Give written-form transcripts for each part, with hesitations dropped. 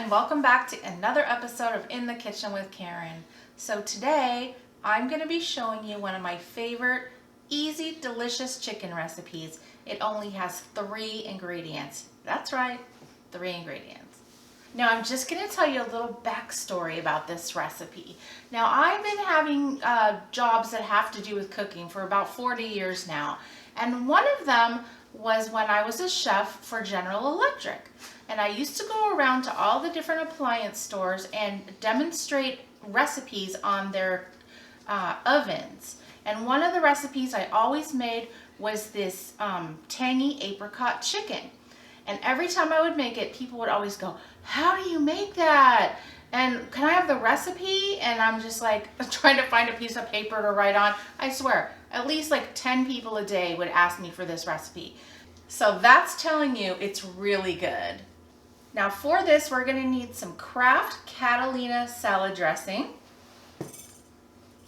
and welcome back to another episode of In the Kitchen with Karen. So today I'm going to be showing you one of my favorite easy, delicious chicken recipes. It only has 3 ingredients. That's right, 3 ingredients. Now I'm just going to tell you a little backstory about this recipe. Now I've been having jobs that have to do with cooking for about 40 years now, and one of them was when I was a chef for General Electric. And I used to go around to all the different appliance stores and demonstrate recipes on their ovens. And one of the recipes I always made was this tangy apricot chicken. And every time I would make it, people would always go, "How do you make that? And can I have the recipe?" And I'm just like trying to find a piece of paper to write on. I swear, at least like 10 people a day would ask me for this recipe. So that's telling you it's really good. Now for this, we're going to need some Kraft Catalina salad dressing,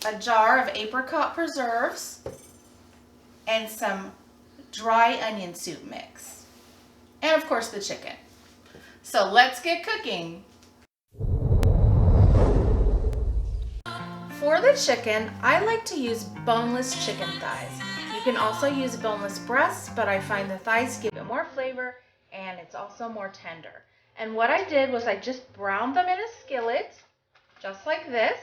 a jar of Apricot Preserves, and some dry onion soup mix. And of course the chicken. So let's get cooking. For the chicken, I like to use boneless chicken thighs. You can also use boneless breasts, but I find the thighs give it more flavor and it's also more tender. And what I did was I just browned them in a skillet, just like this.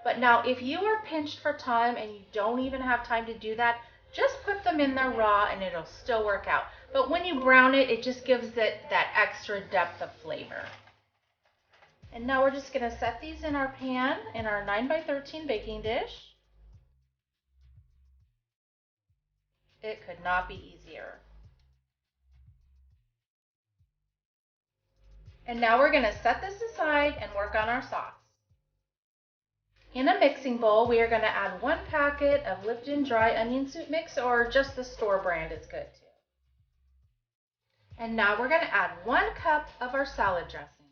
But now if you are pinched for time and you don't even have time to do that, just put them in there raw and it'll still work out. But when you brown it, it just gives it that extra depth of flavor. And now we're just going to set these in our pan in our 9x13 baking dish. It could not be easier. And now we're going to set this aside and work on our sauce. In a mixing bowl, we are going to add 1 packet of Lipton dry onion soup mix, or just the store brand is good too. And now we're going to add 1 cup of our salad dressing.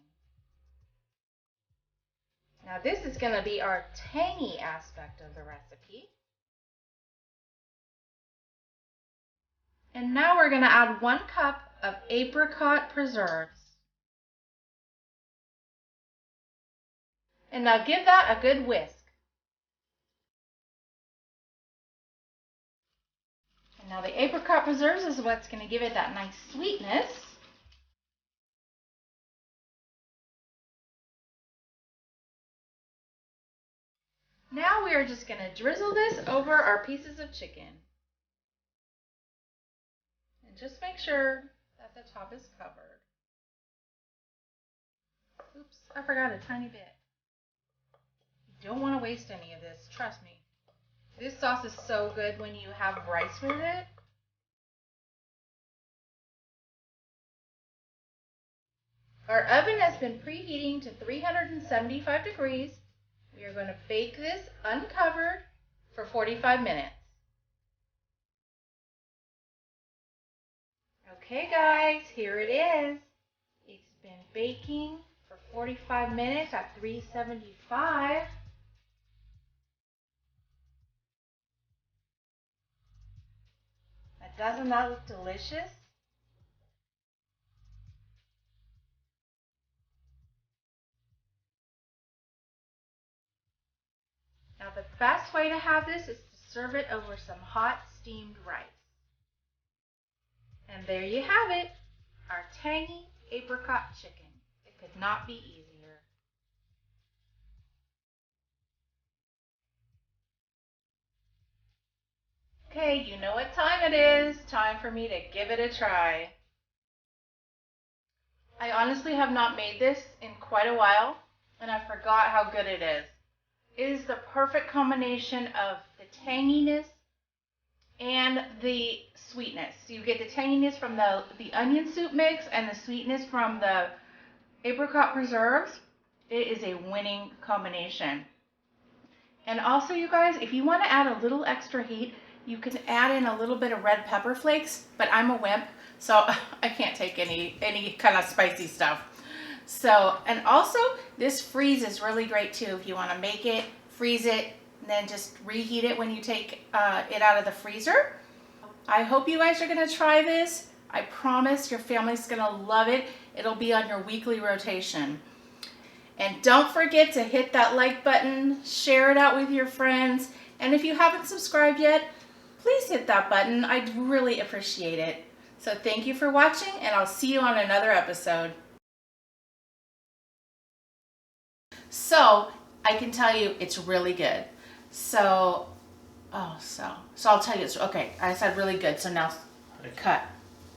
Now this is going to be our tangy aspect of the recipe. And now we're going to add 1 cup of Apricot Preserves. And now give that a good whisk. And now the Apricot Preserves is what's going to give it that nice sweetness. Now we are just going to drizzle this over our pieces of chicken. And just make sure that the top is covered. Oops, I forgot a tiny bit. You don't want to waste any of this, trust me. This sauce is so good when you have rice with it. Our oven has been preheating to 375 degrees. We are going to bake this uncovered for 45 minutes. Okay guys, here it is. It's been baking for 45 minutes at 375. Doesn't that look delicious? Now the best way to have this is to serve it over some hot steamed rice. And there you have it, our tangy apricot chicken. It could not be easier. Okay, you know what time it is. Time for me to give it a try. I honestly have not made this in quite a while, and I forgot how good it is. It is the perfect combination of the tanginess and the sweetness. So you get the tanginess from the onion soup mix and the sweetness from the apricot preserves. It is a winning combination. And also, you guys, if you want to add a little extra heat, you can add in a little bit of red pepper flakes, but I'm a wimp, so I can't take any kind of spicy stuff. So, and also this freezes really great too. If you want to make it, freeze it, and then just reheat it when you take it out of the freezer. I hope you guys are going to try this. I promise your family's going to love it. It'll be on your weekly rotation. And don't forget to hit that like button, share it out with your friends, and if you haven't subscribed yet, please hit that button. I'd really appreciate it. So thank you for watching, and I'll see you on another episode. So I can tell you it's really good. So I'll tell you, it's okay. I said really good, so now cut.